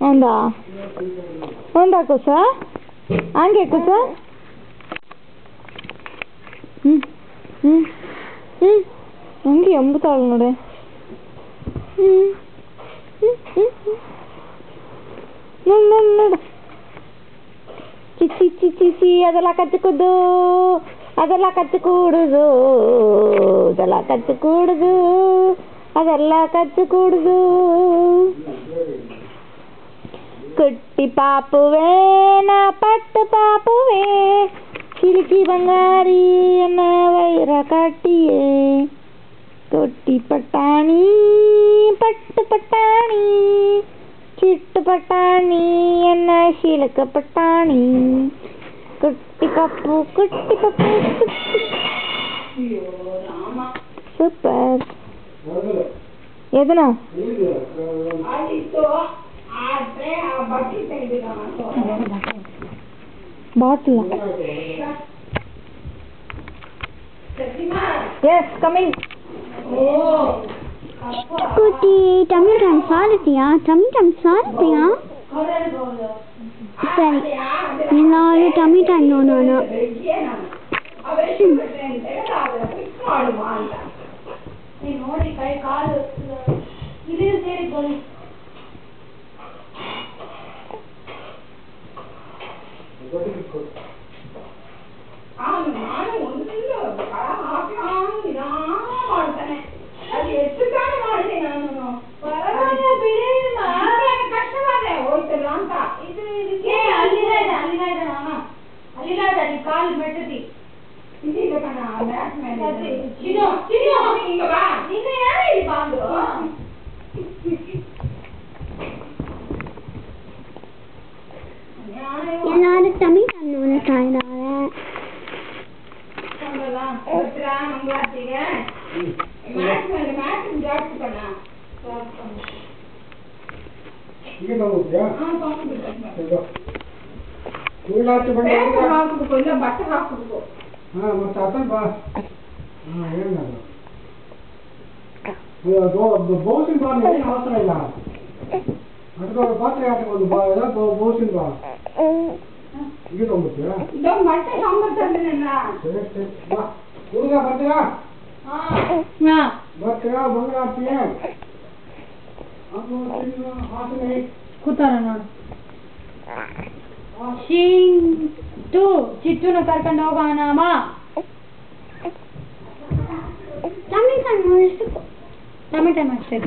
ಒಂದಾ ಒಂದಾಕು ಸರ್ ಹಂಗೆ ಹಾಕು ಸರ್ ಹಂಗೆ ಎಂಬುತ್ತಾಳು ನೋಡಿ ನೋಡು ಚಿಚ್ಚಿ ಚಿಚ್ಚಿ ಅದೆಲ್ಲ ಕಚ್ಚು ಕುದ್ದು ಅದೆಲ್ಲ ಕಚ್ಚು ಕೂಡುದು ಅದೆಲ್ಲ ಕಚ್ಚು ಕೂಡುದು ಅದೆಲ್ಲ ಕಚ್ಚು ಕೂಡುದು ಕುಟ್ಟಿ ಪಾಪುವೆ ನಾ ಪಟ್ಟು ಪಾಪುವೆ ಚಿಲಿಕಿ ಬಂಗಾರಿ ಎನ್ನ ವೈರ ಕಟ್ಟಿಯೇ ತೊಟ್ಟಿ ಪಟ್ಟಾಣಿ ಪಟ್ಟು ಪಟ್ಟಾಣಿ ಚಿಟ್ಟು ಪಟ್ಟಾಣಿ ಎನ್ನ ಶೀಲಕ ಪಟ್ಟಾಣಿ ಕುಟ್ಟಿ ಪಪ್ಪು ಸೂಪರ್ ಎದನ ಬಾಟ್ಲ ಎಸ್ ಕಮಿಂಗ್ कुटी टमी टम सारतिया सरी इल्लालू टमी टम नोना ಎಲ್ಲಾರು ಟಮಿ ಟಮ್ ನೋಡ್ತಾ ಇದ್ದಾರೆ ಬಟ್ಟೆ ಹಾಕ್ಬಿಡ್ಬೇಕು ಮತ್ತೆ ಅತನ್ ಬಾ ಬಹುಸಿನ ಬಾ ಏನು ಅವಸರ ಇಲ್ಲ ಅಟ್ಕೊಂಡು ಪಾತ್ರೆ ಹಾಕೊಂಡು ಬಾ ಬಹುಸಿನ ಬಾ ಈಗ ತಗೊಂಡ್ಬಿಡ್ತೀಯಾ ಬಾ ಹುಡುಗ ಬರ್ತೀರಾ ಬರ್ತೀರಾ ಮಂಗಳ ಆಡ್ತೀಯ ಹಾಸನೆ ಕೂತಾರ ನೋಡು ಚಿಟ್ಟುನ ಕರ್ಕೊಂಡು ಹೋಗೋಣ ಟಮಿ ಟಮ್ ಟಮಿ ಟಮ್ ಅಷ್ಟೇ